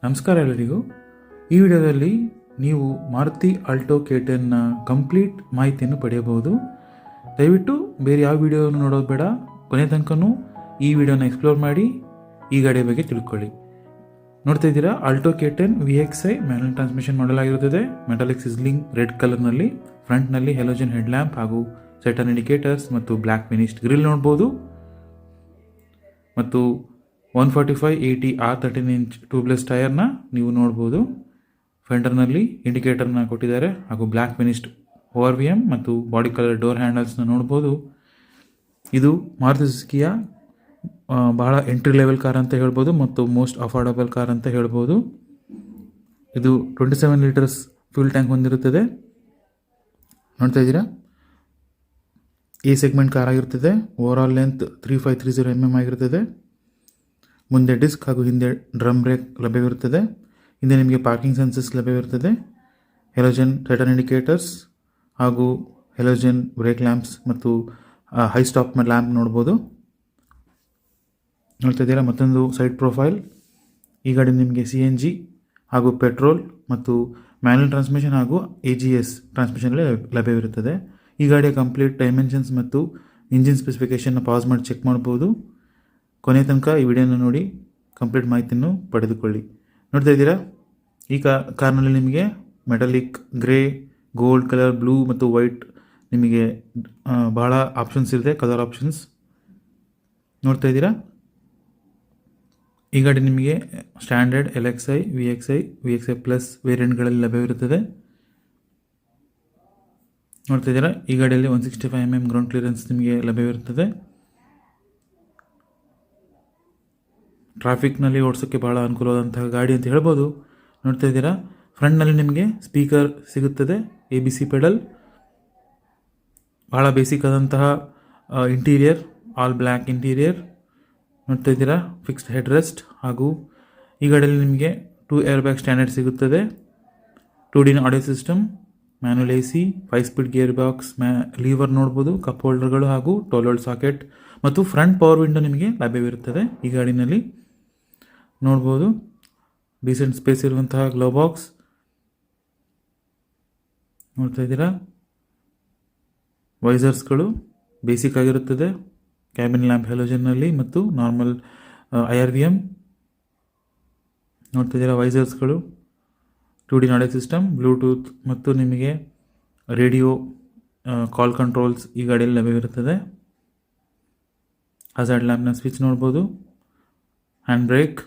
ನಮಸ್ಕಾರ ಎಲ್ಲರಿಗೂ. ಈ ವಿಡಿಯೋದಲ್ಲಿ ನೀವು ಮಾರುತಿ ಆಲ್ಟೋ K10ನ ಕಂಪ್ಲೀಟ್ ಮಾಹಿತಿಯನ್ನು ಪಡೆಯಬಹುದು. ದಯವಿಟ್ಟು ಬೇರೆ ಯಾವ ವಿಡಿಯೋವನ್ನು ನೋಡೋದು ಬೇಡ, ಕೊನೆ ತನಕನೂ ಈ ವಿಡಿಯೋನ ಎಕ್ಸ್ಪ್ಲೋರ್ ಮಾಡಿ ಈ ಗಾಡಿಯ ಬಗ್ಗೆ ತಿಳ್ಕೊಳ್ಳಿ. ನೋಡ್ತಾ ಇದ್ದೀರಾ, Alto K10 VXi manual transmission model ಆಗಿರುತ್ತದೆ. ಮೆಟಾಲಿಕ್ ಸಿಸ್ಲಿಂಗ್ ರೆಡ್ ಕಲರ್ನಲ್ಲಿ, ಫ್ರಂಟ್ನಲ್ಲಿ ಹೆಲೋಜನ್ ಹೆಡ್ ಲ್ಯಾಂಪ್ ಹಾಗೂ ಸೆಟನ್ ಇಂಡಿಕೇಟರ್ಸ್ ಮತ್ತು ಬ್ಲ್ಯಾಕ್ ಫಿನಿಶ್ಡ್ ಗ್ರಿಲ್ ನೋಡ್ಬೋದು. ಮತ್ತು 145/80 R13 ಇಂಚ್ ಟ್ಯೂಬ್ಲೆಸ್ ಟೈರ್ನ ನೀವು ನೋಡ್ಬೋದು. ಫೆಂಡರ್ನಲ್ಲಿ ಇಂಡಿಕೇಟರ್ನ ಕೊಟ್ಟಿದ್ದಾರೆ ಹಾಗೂ ಬ್ಲ್ಯಾಕ್ ಫಿನಿಶ್ಡ್ ORVM ಮತ್ತು ಬಾಡಿ ಕಲರ್ ಡೋರ್ ಹ್ಯಾಂಡಲ್ಸ್ನ ನೋಡ್ಬೋದು. ಇದು ಮಾರುತಿ ಸುಜುಕಿಯ ಬಹಳ ಎಂಟ್ರಿ ಲೆವೆಲ್ ಕಾರ್ ಅಂತ ಹೇಳ್ಬೋದು ಮತ್ತು ಮೋಸ್ಟ್ ಅಫೋರ್ಡಬಲ್ ಕಾರ್ ಅಂತ ಹೇಳ್ಬೋದು. ಇದು 27 ಲೀಟರ್ಸ್ ಫ್ಯೂಲ್ ಟ್ಯಾಂಕ್ ಹೊಂದಿರುತ್ತದೆ. ನೋಡ್ತಾ ಇದ್ದೀರಾ, ಎ ಸೆಗ್ಮೆಂಟ್ ಕಾರ್ ಆಗಿರುತ್ತದೆ. ಓವರಾಲ್ ಲೆಂತ್ 3530 mm ಆಗಿರುತ್ತದೆ. ಮುಂದೆ ಡಿಸ್ಕ್ ಹಾಗೂ ಹಿಂದೆ ಡ್ರಮ್ ಬ್ರೇಕ್ ಲಭ್ಯವಿರುತ್ತದೆ. ಹಿಂದೆ ನಿಮಗೆ ಪಾರ್ಕಿಂಗ್ ಸೆನ್ಸಸ್ ಲಭ್ಯವಿರುತ್ತದೆ. ಹೆಲೋಜನ್ ಸೆಟನ್ ಇಂಡಿಕೇಟರ್ಸ್ ಹಾಗೂ ಹೆಲೋಜನ್ ಬ್ರೇಕ್ ಲ್ಯಾಂಪ್ಸ್ ಮತ್ತು ಹೈ ಸ್ಟಾಪ್ ಲ್ಯಾಂಪ್ ನೋಡ್ಬೋದು. ನೋಡ್ತಾ ಇದ್ದೀರಾ, ಮತ್ತೊಂದು ಸೈಡ್ ಪ್ರೊಫೈಲ್. ಈ ಗಾಡಿ ನಿಮಗೆ CNG ಹಾಗೂ ಪೆಟ್ರೋಲ್ ಮತ್ತು ಮ್ಯಾನ್ಯುಯಲ್ ಟ್ರಾನ್ಸ್ಮಿಷನ್ ಹಾಗೂ AGS ಟ್ರಾನ್ಸ್ಮಿಷನಲ್ಲಿ ಲಭ್ಯವಿರುತ್ತದೆ. ಈ ಗಾಡಿಯ ಕಂಪ್ಲೀಟ್ ಡೈಮೆನ್ಷನ್ಸ್ ಮತ್ತು ಇಂಜಿನ್ ಸ್ಪೆಸಿಫಿಕೇಷನ್ನ ಪಾಸ್ ಮಾಡಿ ಚೆಕ್ ಮಾಡ್ಬೋದು. ಕೊನೆ ತನಕ ಈ ವಿಡಿಯೋನ ನೋಡಿ ಕಂಪ್ಲೀಟ್ ಮಾಹಿತಿಯನ್ನು ಪಡೆದುಕೊಳ್ಳಿ. ನೋಡ್ತಾ ಇದ್ದೀರಾ, ಈ ಕಾರ್ನಲ್ಲಿ ನಿಮಗೆ metallic grey, gold colour, blue ಮತ್ತು ವೈಟ್ ನಿಮಗೆ ಬಹಳ ಆಪ್ಷನ್ಸ್ ಇದೆ, ಕಲರ್ ಆಪ್ಷನ್ಸ್. ನೋಡ್ತಾ ಇದ್ದೀರಾ, ಈ ಗಾಡಿ ನಿಮಗೆ ಸ್ಟ್ಯಾಂಡರ್ಡ್ LXi, VXi ಪ್ಲಸ್ ವೇರಿಯಂಟ್ಗಳಲ್ಲಿ ಲಭ್ಯವಿರುತ್ತದೆ. ನೋಡ್ತಾ ಇದ್ದೀರಾ, ಈ ಗಾಡಿಯಲ್ಲಿ 165 mm ಗ್ರೌಂಡ್ ಕ್ಲಿಯರೆನ್ಸ್ ನಿಮಗೆ ಲಭ್ಯವಿರುತ್ತದೆ. ಟ್ರಾಫಿಕ್ನಲ್ಲಿ ಓಡಿಸೋಕ್ಕೆ ಭಾಳ ಅನುಕೂಲವಾದಂತಹ ಗಾಡಿ ಅಂತ ಹೇಳ್ಬೋದು. ನೋಡ್ತಾ ಇದ್ದೀರಾ, ಫ್ರಂಟ್ನಲ್ಲಿ ನಿಮಗೆ ಸ್ಪೀಕರ್ ಸಿಗುತ್ತದೆ, ABC ಪೆಡಲ್, ಭಾಳ ಬೇಸಿಕ್ ಆದಂತಹ ಇಂಟೀರಿಯರ್, ಆಲ್ ಬ್ಲ್ಯಾಕ್ ಇಂಟೀರಿಯರ್. ನೋಡ್ತಾ ಇದ್ದೀರಾ, ಫಿಕ್ಸ್ಡ್ ಹೆಡ್ ರೆಸ್ಟ್ ಹಾಗೂ ಈ ಗಾಡಿಯಲ್ಲಿ ನಿಮಗೆ 2 ಏರ್ ಬ್ಯಾಗ್ ಸ್ಟ್ಯಾಂಡರ್ಡ್ ಸಿಗುತ್ತದೆ. 2D audio system, manual AC, 5 speed gear box, lever ನೋಡ್ಬೋದು, ಕಪ್ ಹೋಲ್ಡರ್ಗಳು ಹಾಗೂ ಟೋಲ್ ಸಾಕೆಟ್ ಮತ್ತು ಫ್ರಂಟ್ ಪವರ್ ವಿಂಡೋ ನಿಮಗೆ ಲಭ್ಯವಿರುತ್ತದೆ. ಈ ಗಾಡಿನಲ್ಲಿ ನೋಡ್ಬೋದು ಡೀಸೆಂಟ್ ಸ್ಪೇಸ್ ಇರುವಂತಹ ಗ್ಲೋ ಬಾಕ್ಸ್. ನೋಡ್ತಾ ಇದ್ದೀರಾ, ವೈಸರ್ಸ್ಗಳು ಬೇಸಿಕ್ ಆಗಿರುತ್ತದೆ. ಕ್ಯಾಬಿನ್ ಲ್ಯಾಂಪ್ ಹೆಲೋಜನ್ನಲ್ಲಿ ಮತ್ತು ನಾರ್ಮಲ್ IRVM. ನೋಡ್ತಾ ಇದ್ದೀರಾ, ವೈಸರ್ಸ್ಗಳು, 2D ಆಡಿಯೋ ಸಿಸ್ಟಮ್, ಬ್ಲೂಟೂತ್ ಮತ್ತು ನಿಮಗೆ ರೇಡಿಯೋ ಕಾಲ್ ಕಂಟ್ರೋಲ್ಸ್ ಈ ಗಾಡಿಯಲ್ಲಿ ಲಭ್ಯವಿರುತ್ತದೆ. ಹಜಾರ್ಡ್ ಲ್ಯಾಂಪ್ನ ಸ್ವಿಚ್ ನೋಡ್ಬೋದು. ಹ್ಯಾಂಡ್ ಬ್ರೇಕ್,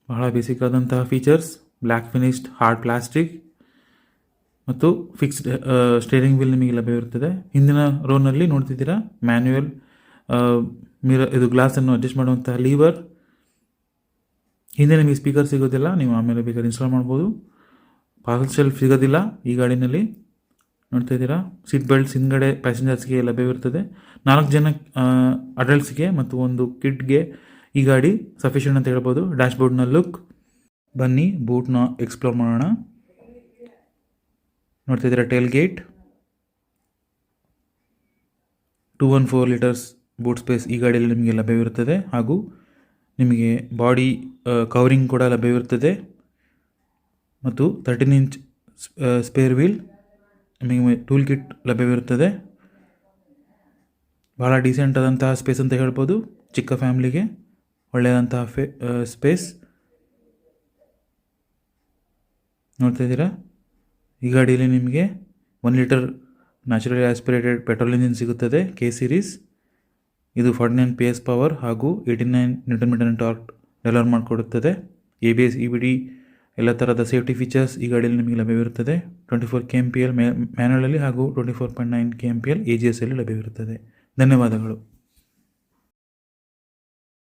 ಬಹಳ ಬೇಸಿಕ್ ಆದಂತಹ features, black finished hard plastic ಮತ್ತು ಫಿಕ್ಸ್ಡ್ ಸ್ಟೇರಿಂಗ್ ವೀಲ್ ನಿಮಗೆ ಲಭ್ಯವಿರುತ್ತದೆ. ಹಿಂದಿನ ರೋನಲ್ಲಿ ನೋಡ್ತಿದ್ದೀರಾ, ಮ್ಯಾನ್ಯುಯಲ್ ಇದು ಗ್ಲಾಸನ್ನು ಅಡ್ಜಸ್ಟ್ ಮಾಡುವಂತಹ ಲೀವರ್. ಹಿಂದೆ ನಿಮಗೆ ಸ್ಪೀಕರ್ ಸಿಗೋದಿಲ್ಲ, ನೀವು ಆಮೇಲೆ ಬೇಕಾದ್ರೆ ಇನ್ಸ್ಟಾಲ್ ಮಾಡ್ಬೋದು. ಪಾರ್ಸಲ್ ಶೆಲ್ಫ್ ಸಿಗೋದಿಲ್ಲ ಈ ಗಾಡಿನಲ್ಲಿ. ನೋಡ್ತಾ ಇದ್ದೀರಾ, ಸೀಟ್ ಬೆಲ್ಟ್ಸ್ ಹಿಂದ್ಗಡೆ ಪ್ಯಾಸೆಂಜರ್ಸ್ಗೆ ಲಭ್ಯವಿರುತ್ತದೆ. 4 ಜನ ಅಡಲ್ಟ್ಸ್ಗೆ ಮತ್ತು 1 ಕಿಡ್ಗೆ ಈ ಗಾಡಿ ಸಫಿಷಿಯೆಂಟ್ ಅಂತ ಹೇಳ್ಬೋದು. ಡ್ಯಾಶ್ಬೋರ್ಡ್ನ ಲುಕ್, ಬನ್ನಿ ಬೂಟ್ನ ಎಕ್ಸ್ಪ್ಲೋರ್ ಮಾಡೋಣ. ನೋಡ್ತಾ ಇದ್ದೀರಾ, tailgate, 214 litres boot space ಈ ಗಾಡಿಯಲ್ಲಿ ನಿಮಗೆ ಲಭ್ಯವಿರುತ್ತದೆ ಹಾಗೂ ನಿಮಗೆ ಬಾಡಿ ಕವರಿಂಗ್ ಕೂಡ ಲಭ್ಯವಿರುತ್ತದೆ ಮತ್ತು 13 ಇಂಚ್ ಸ್ಪೇರ್ ವೀಲ್, ನಿಮಗೆ ಟೂಲ್ ಕಿಟ್ ಲಭ್ಯವಿರುತ್ತದೆ. ಭಾಳ ಡೀಸೆಂಟ್ ಆದಂತಹ ಸ್ಪೇಸ್ ಅಂತ ಹೇಳ್ಬೋದು. ಚಿಕ್ಕ ಫ್ಯಾಮ್ಲಿಗೆ ಒಳ್ಳೆಯದಂತಹ ಸ್ಪೇಸ್. ನೋಡ್ತಾ ಇದ್ದೀರಾ, ಈ ಗಾಡಿಯಲ್ಲಿ ನಿಮಗೆ 1 litre naturally aspirated petrol engine ಸಿಗುತ್ತದೆ, K ಸೀರೀಸ್. ಇದು 49 PS ಪವರ್ ಹಾಗೂ 89 Nm ಟಾರ್ಕ್ ಡೆಲಿವರ್ ಮಾಡಿಕೊಡುತ್ತದೆ. ABS EBD ಎಲ್ಲ ಥರದ ಸೇಫ್ಟಿ ಫೀಚರ್ಸ್ ಈ ಗಾಡಿಯಲ್ಲಿ ನಿಮಗೆ ಲಭ್ಯವಿರುತ್ತದೆ. 24 kmpl ಮ್ಯಾನ್ಯುಯಲಲ್ಲಿ ಹಾಗೂ 24.9 kmpl AGS ಅಲ್ಲಿ ಲಭ್ಯವಿರುತ್ತದೆ. ಧನ್ಯವಾದಗಳು.